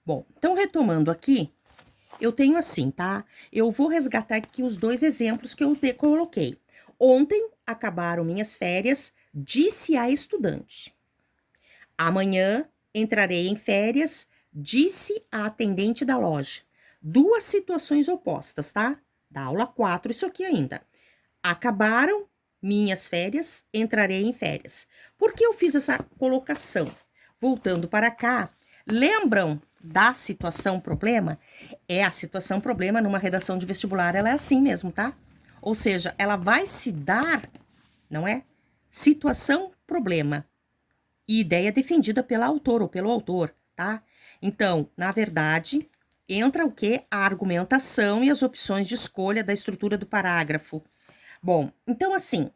Bom, então retomando aqui, eu tenho assim, tá? Eu vou resgatar aqui os dois exemplos que eu coloquei. Ontem acabaram minhas férias, disse a estudante. Amanhã entrarei em férias, disse a atendente da loja. Duas situações opostas, tá? Da aula 4, isso aqui ainda. Acabaram minhas férias, entrarei em férias. Por que eu fiz essa colocação? Voltando para cá, lembram da situação problema? A situação problema numa redação de vestibular, ela é assim mesmo, tá? Ou seja, ela vai se dar, não é? Situação problema. E ideia defendida pela autora ou pelo autor, tá? Então, na verdade, entra o quê? A argumentação e as opções de escolha da estrutura do parágrafo. Bom, então assim,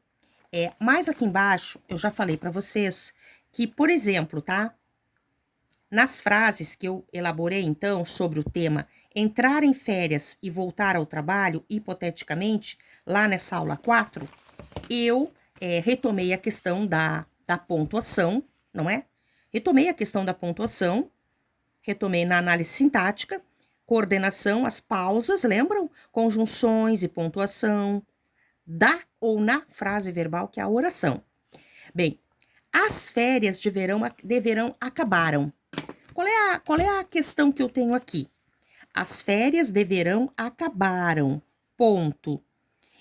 mais aqui embaixo eu já falei para vocês que, por exemplo, tá? Nas frases que eu elaborei então sobre o tema entrar em férias e voltar ao trabalho, hipoteticamente, lá nessa aula 4, eu retomei a questão da pontuação, não é? Retomei a questão da pontuação, retomei na análise sintática, coordenação, as pausas, lembram? Conjunções e pontuação, da ou na frase verbal, que é a oração. Bem, as férias de verão deverão acabaram. Qual é a questão que eu tenho aqui? As férias de verão acabaram. Ponto.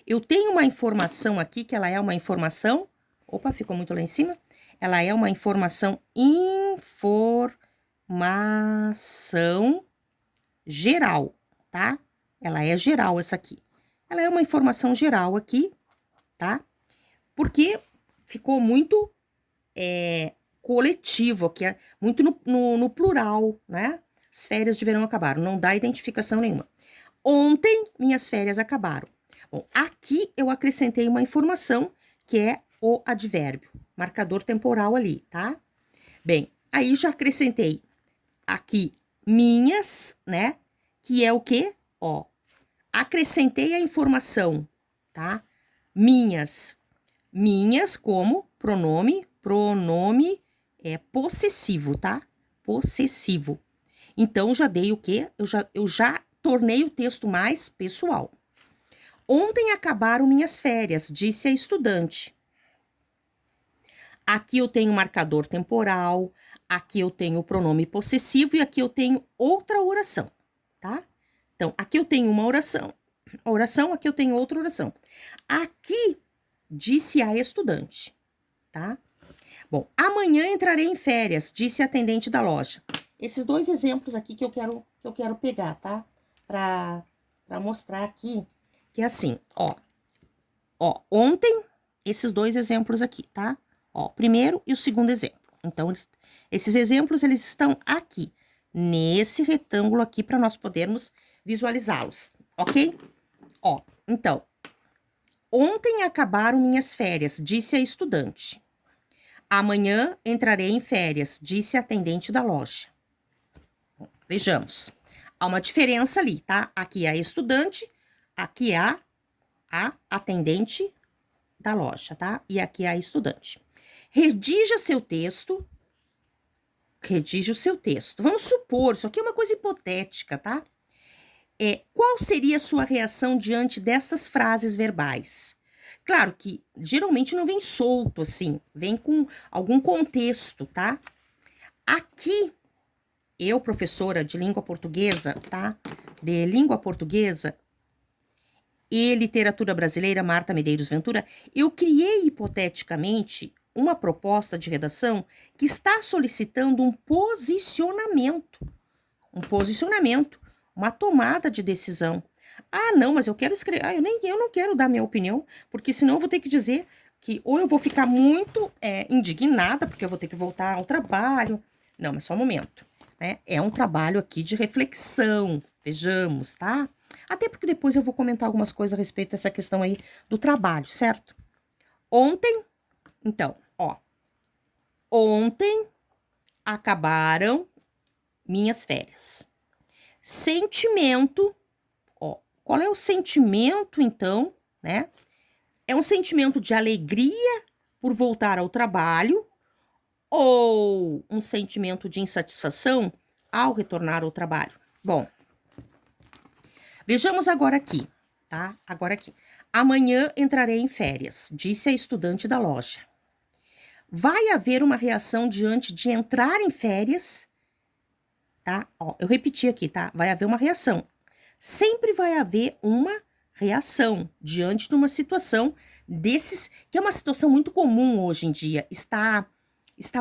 Eu tenho uma informação aqui que ela é uma informação. Opa, ficou muito lá em cima. Ela é uma informação geral, tá? Ela é geral essa aqui. Ela é uma informação geral aqui, tá? Porque ficou muito coletivo aqui, muito no plural, né? As férias de verão acabaram, não dá identificação nenhuma. Ontem, minhas férias acabaram. Bom, aqui eu acrescentei uma informação que é o advérbio, marcador temporal ali, tá? Bem, aí já acrescentei aqui minhas, né? Que é o quê? Ó, acrescentei a informação, tá? Minhas como pronome possessivo, tá? Possessivo. Então, já dei o quê? Eu já tornei o texto mais pessoal. Ontem acabaram minhas férias, disse a estudante. Aqui eu tenho marcador temporal, aqui eu tenho o pronome possessivo e aqui eu tenho outra oração, tá? Então, aqui eu tenho uma oração, aqui eu tenho outra oração. Aqui, disse a estudante, tá? Bom, amanhã entrarei em férias, disse a atendente da loja. Esses dois exemplos aqui que eu quero pegar, tá? Pra mostrar aqui que é assim, ó. Ó, ontem, esses dois exemplos aqui, tá? Ó, o primeiro e o segundo exemplo. Então, esses exemplos, eles estão aqui, nesse retângulo aqui, para nós podermos visualizá-los, ok? Ó, então, ontem acabaram minhas férias, disse a estudante. Amanhã entrarei em férias, disse a atendente da loja. Bom, vejamos. Há uma diferença ali, tá? Aqui é a estudante, aqui é a atendente da loja, tá? E aqui é a estudante. Redija seu texto. Redija o seu texto. Vamos supor, isso aqui é uma coisa hipotética, tá? Qual seria a sua reação diante dessas frases verbais? Claro que geralmente não vem solto assim, vem com algum contexto, tá? Aqui, eu, professora de língua portuguesa, tá? De língua portuguesa e literatura brasileira, Marta Medeiros Ventura, eu criei hipoteticamente uma proposta de redação que está solicitando um posicionamento, uma tomada de decisão. Ah, não, mas eu quero escrever. Ah, eu não quero dar minha opinião, porque senão eu vou ter que dizer que ou eu vou ficar muito indignada, porque eu vou ter que voltar ao trabalho. Não, mas só um momento, né? É um trabalho aqui de reflexão, vejamos, tá? Até porque depois eu vou comentar algumas coisas a respeito dessa questão aí do trabalho, certo? Ontem, então, ó. Ontem acabaram minhas férias. Sentimento, ó. Qual é o sentimento, então, né? É um sentimento de alegria por voltar ao trabalho ou um sentimento de insatisfação ao retornar ao trabalho. Bom, vejamos agora aqui, tá? Agora aqui. Amanhã entrarei em férias, disse a estudante da loja. Vai haver uma reação diante de entrar em férias, tá? Ó, eu repeti aqui, tá? Vai haver uma reação. Sempre vai haver uma reação diante de uma situação desses, que é uma situação muito comum hoje em dia. Está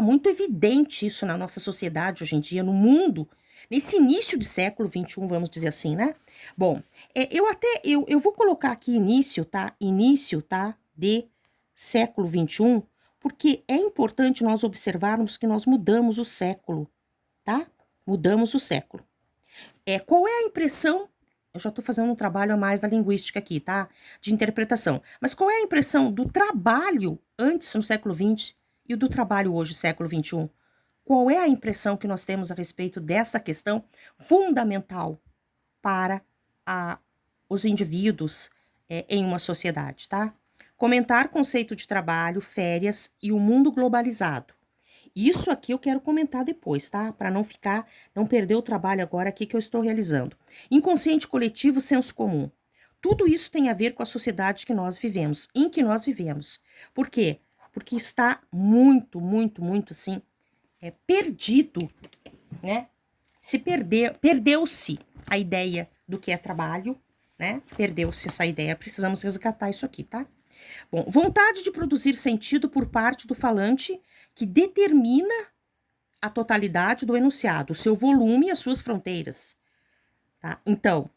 muito evidente isso na nossa sociedade hoje em dia, no mundo, nesse início de século XXI, vamos dizer assim, né? Bom, eu vou colocar aqui início, tá? Início, tá? De século XXI, porque é importante nós observarmos que nós mudamos o século, tá? Mudamos o século. Qual é a impressão? Eu já estou fazendo um trabalho a mais da linguística aqui, tá? De interpretação. Mas qual é a impressão do trabalho antes, no século XX, e do trabalho hoje, século XXI? Qual é a impressão que nós temos a respeito desta questão fundamental para os indivíduos em uma sociedade, tá? Comentar conceito de trabalho, férias e o mundo globalizado. Isso aqui eu quero comentar depois, tá? Para não perder o trabalho agora aqui que eu estou realizando. Inconsciente coletivo, senso comum. Tudo isso tem a ver com a sociedade que nós vivemos, em que nós vivemos. Por quê? Porque está muito, sim, perdido, né? Perdeu-se a ideia do que é trabalho, né? Perdeu-se essa ideia. Precisamos resgatar isso aqui, tá? Bom, vontade de produzir sentido por parte do falante que determina a totalidade do enunciado, o seu volume e as suas fronteiras. Tá? Então,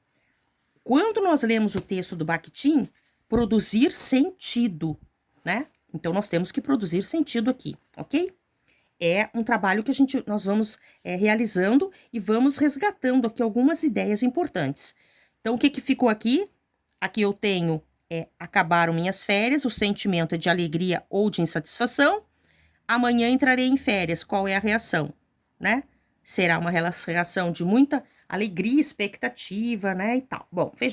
quando nós lemos o texto do Bakhtin, produzir sentido, né? Então, nós temos que produzir sentido aqui, ok? É um trabalho que nós vamos realizando e vamos resgatando aqui algumas ideias importantes. Então, o que ficou aqui? Aqui eu tenho acabaram minhas férias, o sentimento é de alegria ou de insatisfação. Amanhã entrarei em férias, qual é a reação, né? Será uma reação de muita alegria, expectativa, né, e tal. Bom, veja.